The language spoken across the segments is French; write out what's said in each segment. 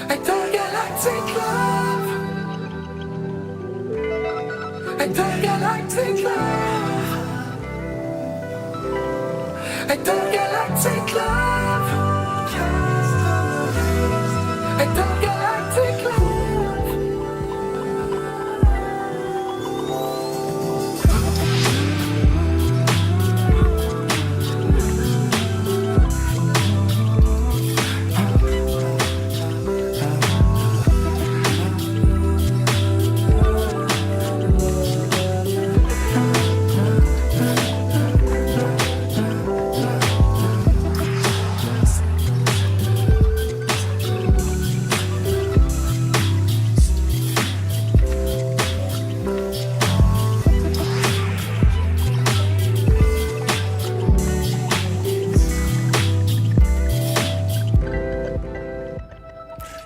Intergalactic love. Intergalactic love. Intergalactic love. Intergalactic love.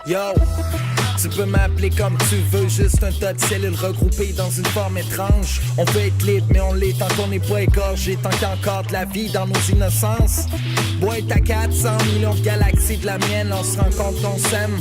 Yo, tu peux m'appeler comme tu veux, juste un tas de cellules regroupées dans une forme étrange. On peut être libre, mais on l'est tant qu'on n'est pas égorgé, tant qu'il y a encore de la vie dans nos innocences. Boîte à 400 millions de galaxies de la mienne, on se rend compte qu'on s'aime.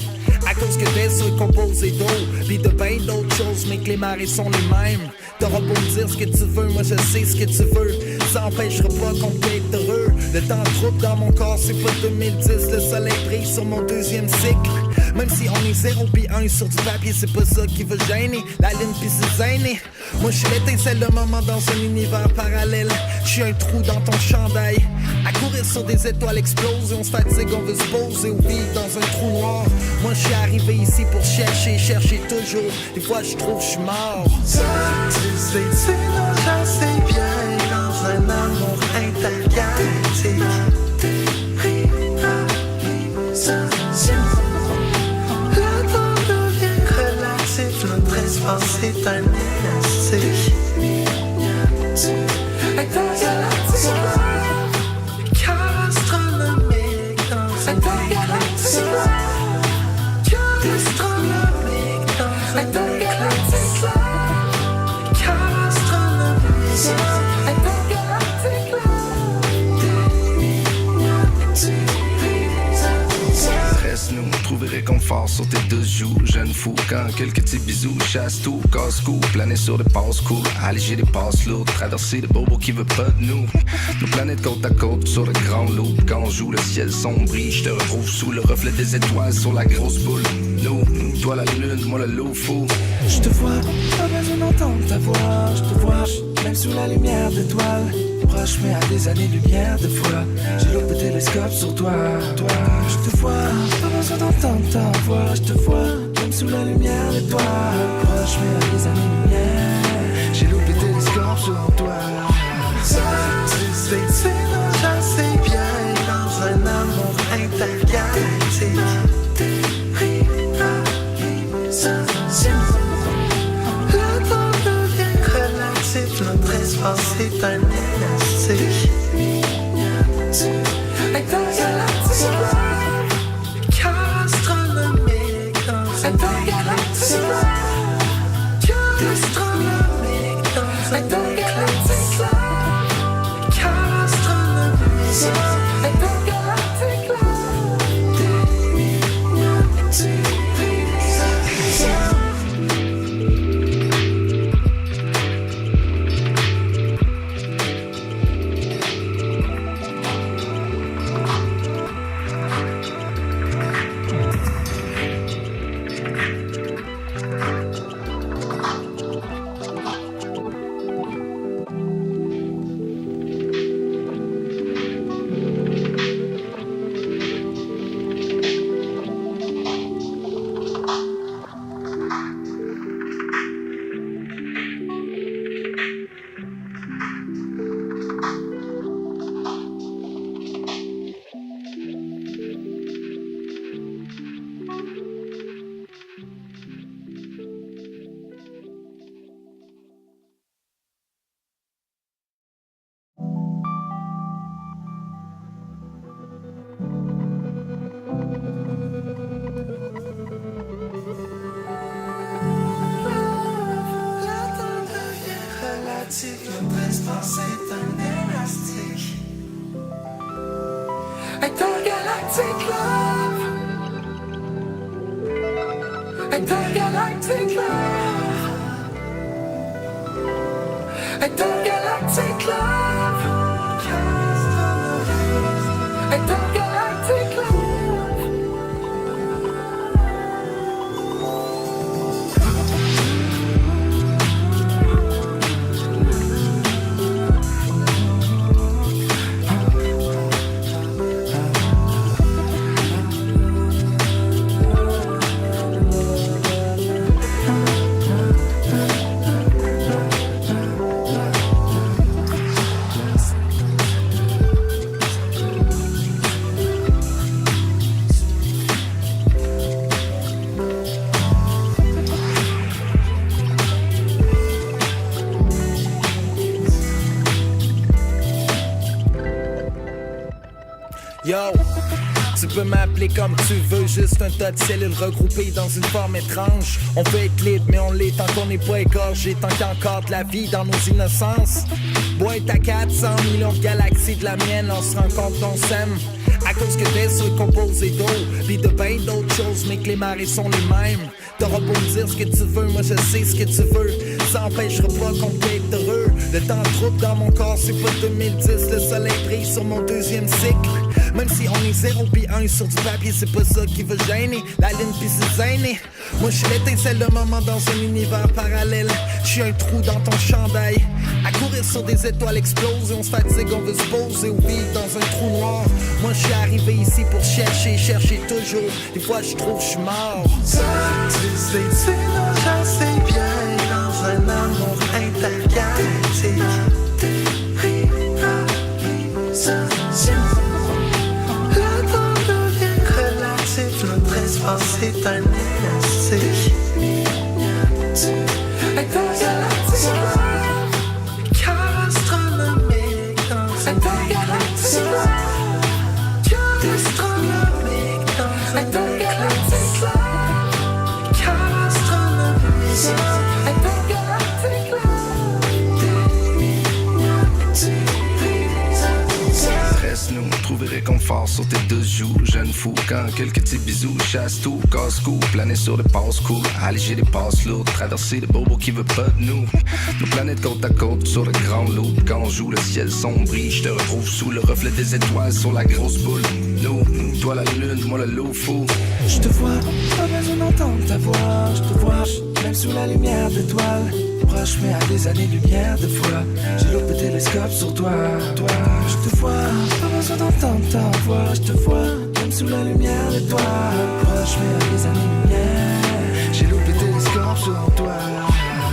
À cause que vaisseau est composé d'eau, pis de ben d'autres choses, mais que les marées sont les mêmes. T'auras beau me dire ce que tu veux, moi je sais ce que tu veux. Ça empêchera pas qu'on peut être heureux. Le temps trouble dans mon corps, c'est pas 2010. Le soleil brille sur mon deuxième cycle. Même si on est 0 pis 1 sur du papier, c'est pas ça qui veut gêner. La lune pis c'est gêné. Moi je suis l'étincelle, le moment dans un univers parallèle. Je suis un trou dans ton chandail. À courir sur des étoiles explosées, on se fatigue, on veut se poser ou vivre dans un trou noir. Moi je suis arrivé ici pour chercher toujours. Des fois je trouve je suis mort. Ça, tu sais, tu nous j'en bien dans un amour intergalactique. Le temps devient relatif, notre espace est un élastique. Intergalactique, car astronomique dans un galaxie. Car astronomique dans un galaxie. Car astronomique. Reste-nous, trouver réconfort sur tes deux joues. Jeune fou, quand quelques petits bisous chasse tout, casse-cou, planer sur des passes cool, alléger des passes lourdes, traverser des bobos qui veulent pas de nous. Nos planètes côte à côte sur le grand loup. Quand on joue, le ciel sombrit, je te retrouve sous le reflet des étoiles sur la grosse boule. Nous, toi la lune, moi le loup fou. Je te vois, pas besoin d'entendre ta voix. Je te vois, même sous la lumière d'étoiles. Proche mais à des années-lumière de fois. J'ai l'autre télescope sur toi. Je te vois, pas besoin d'entendre ta voix. Je te vois, même sous la lumière d'étoiles. Proche mais à des années-lumière. J'ai l'autre télescope sur toi. Ça, tu sais, tu nous assez bien dans un amour intergalactique. Le temps devient relatif, notre espace est un élastique. Intergalactique, car astronomique dans un galaxie. Car astronomique dans un galaxie. Car astronomique. Intergalactique, notre espace est un élastique. Intergalactic love. Intergalactic love. Intergalactic love. Intergalactic love. Yo, tu peux m'appeler comme tu veux, juste un tas de cellules regroupées dans une forme étrange. On peut être libre, mais on l'est tant qu'on n'est pas égorgé, tant qu'il y a encore de la vie dans nos innocences. Boîte à 400 millions de galaxies de la mienne, on se rend compte qu'on s'aime. À cause que t'es sur composé d'eau, pis de ben d'autres choses, mais que les marées sont les mêmes. T'auras beau me dire ce que tu veux, moi je sais ce que tu veux. Ça empêchera pas qu'on peut être heureux. Le temps trouble dans mon corps, c'est pas 2010. Le soleil brille sur mon deuxième cycle. Même si on est 0 pis 1 sur du papier, c'est pas ça qui veut gêner. La ligne pis c'est gêné. Moi j'suis l'étincelle de moment dans un univers parallèle. J'suis un trou dans ton chandail. À courir sur des étoiles explosées, on se fatigue, on veut se poser ou vivre dans un trou noir. Moi j'suis arrivé ici pour chercher toujours. Des fois j'trouve j'suis mort. Ça, tu sais, non, j'en sais bien. Dans un amour intergalactique. Le temps devient relatif. Notre espace est un élastique. Intergalactique. Car astronomique dans un intergalactique. Car astronomique dans un intergalactique. Car astronomique. Nous trouver réconfort sur tes deux joues, jeune fou. Quand quelques petits bisous chassent tout, casse-cou, planer sur des passes cool, alléger des passes lourdes, traverser des bobos qui veulent pas de nous. Nos planètes côte à côte sur le grand loup. Quand on joue, le ciel sombre, je te retrouve sous le reflet des étoiles sur la grosse boule. Nous, toi la lune, moi le loup fou. Je te vois, pas besoin d'entendre ta voix. Je te vois, même sous la lumière d'étoiles. Proche mais à des années-lumière de fois. J'ai loupé le télescope sur toi. Je te vois, pas besoin d'entendre ta voix. Je te vois, même sous la lumière d'étoiles. Proche mais à des années-lumière. J'ai loupé le télescope sur toi.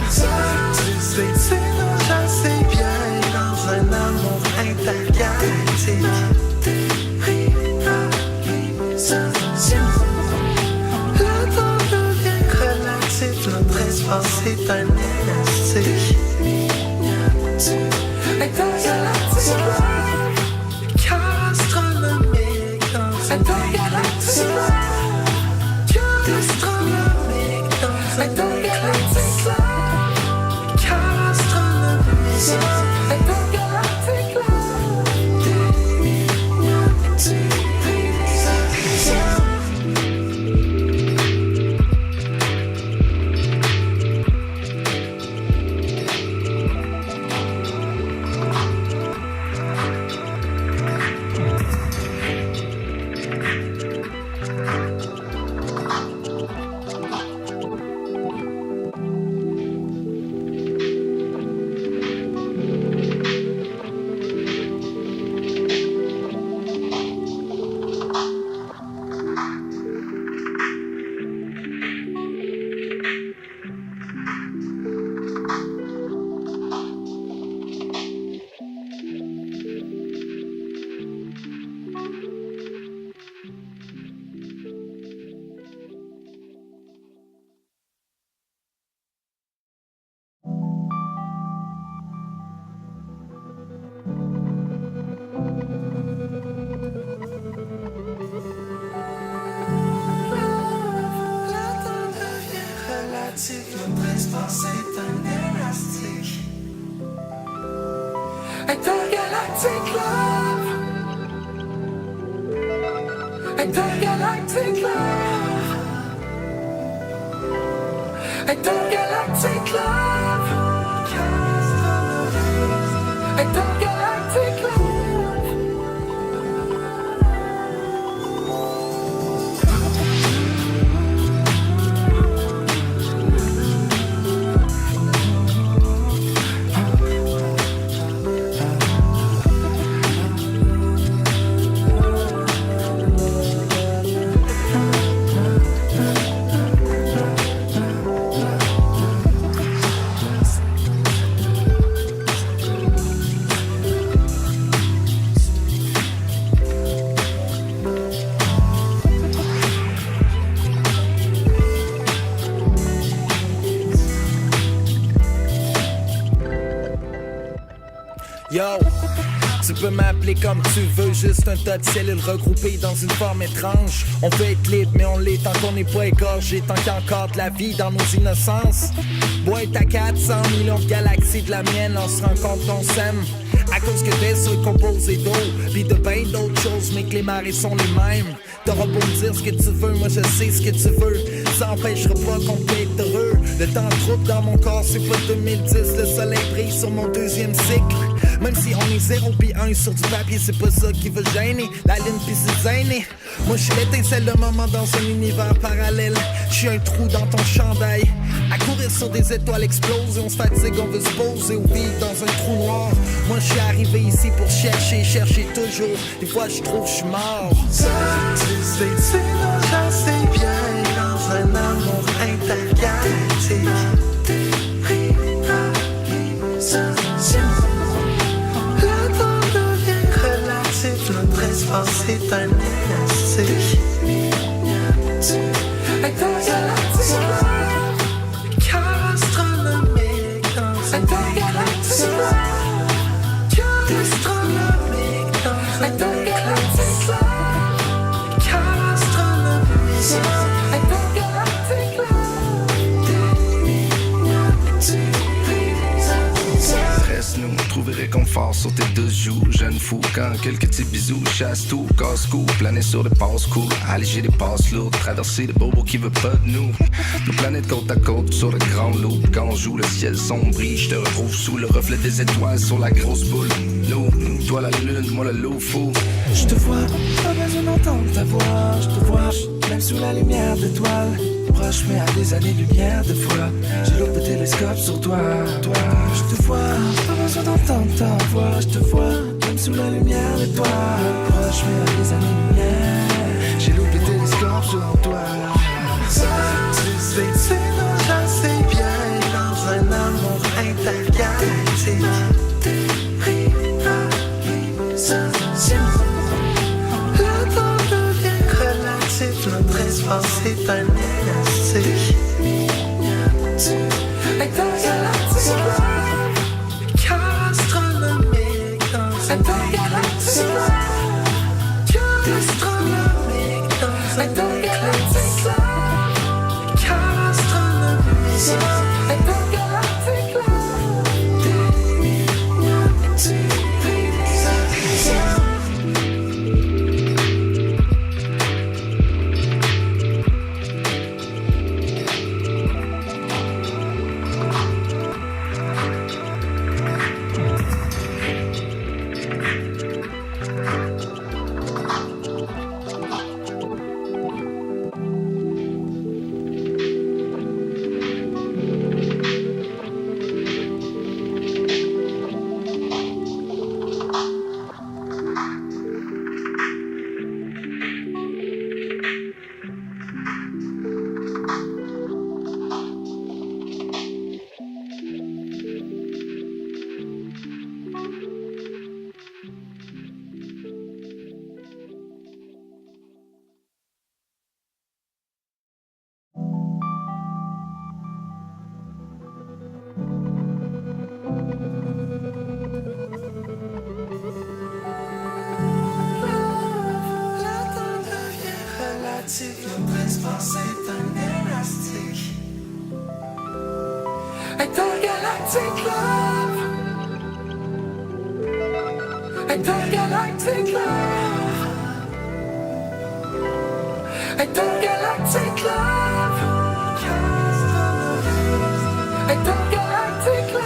Ça, tu sais, non, j'en sais bien. Dans un amour intergalactique. Le temps devient relatif. Notre espace est un élastique. Intergalactic love. Car astronomique dans un intergalactic love. Car astronomique dans un intergalactic love. Car astronomique dans un intergalactic love. Notre espace est un élastique. Intergalactic love. Intergalactic love. Intergalactic love. Intergalactic love. Yo, tu peux m'appeler comme tu veux, juste un tas de cellules regroupées dans une forme étrange. On peut être libre, mais on l'est tant qu'on n'est pas égorgé, tant qu'il y a encore de la vie dans nos innocences. Boîte à 400 millions de galaxies de la mienne, on se rend compte qu'on s'aime. À cause que t'es seul composé d'eau, pis de ben d'autres choses, mais que les marées sont les mêmes. T'auras beau me dire ce que tu veux, moi je sais ce que tu veux. Ça empêchera pas qu'on peut être heureux. Le temps trouble dans mon corps, c'est pas 2010. Le soleil brille sur mon deuxième cycle. Même si on est 0 pis 1 sur du papier, c'est pas ça qui veut gêner. La ligne pis c'est gêné. Moi j'suis l'étincelle de moment dans un univers parallèle. J'suis un trou dans ton chandail. À courir sur des étoiles explosées, on se fatigue, on veut se poser ou vivre dans un trou noir. Moi j'suis arrivé ici pour chercher toujours. Des fois j'trouve j'suis mort. Ça, tu sais, non, j'en sais bien. Dans un amour intergalactique. Le temps devient relatif. Notre espace est un élastique. Intergalactique. Cœur astronomique dans un intergalactique. Cœur astronomique dans un intergalactique. Cœur astronomique. Reste-nous, trouver réconfort sur tes deux joues. Jeune fou, quand quelques petits bisous chasse tout, casse-cou, planer sur des passes cool, alléger des passes lourdes, traverser des bobos qui veulent pas de nous. Nos planètes côte à côte sur le grand loup. Quand on joue, le ciel sombrit, je te retrouve sous le reflet des étoiles sur la grosse boule. Nous, toi la lune, moi le loup fou. Je te vois, pas besoin d'entendre ta voix. Je te vois, même sous la lumière d'étoiles. Proche mais à des années-lumière de fois. J'ai loupé le télescope sur toi. Je te vois, pas besoin d'entendre ta voix. Je te vois, même sous la lumière d'étoiles. Proche mais à des années-lumière. J'ai loupé le télescope sur toi. Ça, tu sais, non, j'en sais bien. Dans un amour intergalactique. Le temps devient relatif. Notre espace est un élastique. Intergalactique. Cœur astronomique dans un intergalactique. Cœur astronomique dans un intergalactique. Cœur astronomique. Intergalactique. Notre espace est un élastique. Intergalactic love. Intergalactic love. Intergalactic love. Intergalactic love.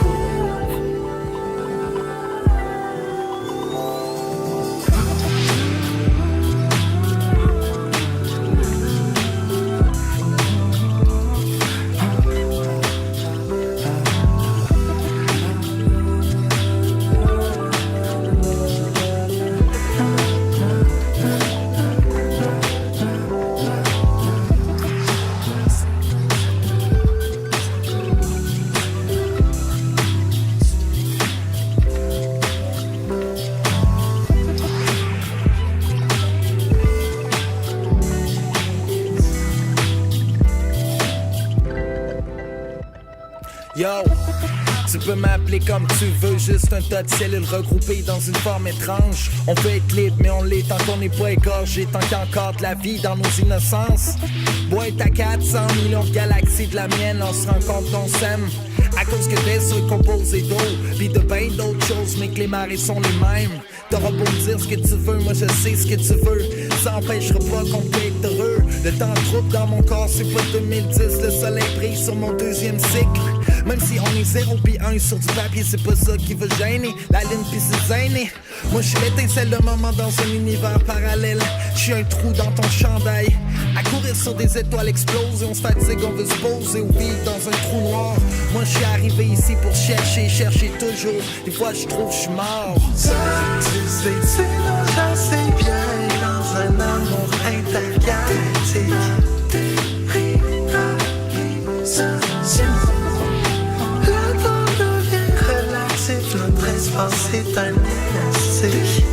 Yo, tu peux m'appeler comme tu veux, juste un tas de cellules regroupées dans une forme étrange. On peut être libre, mais on l'est tant qu'on n'est pas égorgé, tant qu'il y a encore de la vie dans nos innocences. Boîte à 400 millions de galaxies de la mienne, on se rend compte qu'on s'aime. À cause que t'es sur composé d'eau, pis de ben d'autres choses, mais que les marées sont les mêmes. T'auras beau me dire ce que tu veux, moi je sais ce que tu veux. Ça empêchera pas qu'on peut être heureux. Le temps trouble dans mon corps, c'est pas 2010. Le soleil brille sur mon deuxième cycle. Même si on est 0 pis 1 sur du papier, c'est pas ça qui va gêner. La ligne pis c'est gêné. Moi je suis l'étincelle de moment dans un univers parallèle. Je suis un trou dans ton chandail. À courir sur des étoiles explosées, on se fatigue, on veut se poser ou vivre dans un trou noir. Moi je suis arrivé ici pour chercher toujours. Des fois je trouve je suis mort. Ça, tu sais, tu nages assez bien dans un amour intergalactique. Le temps devient relatif, notre espace est un élastique.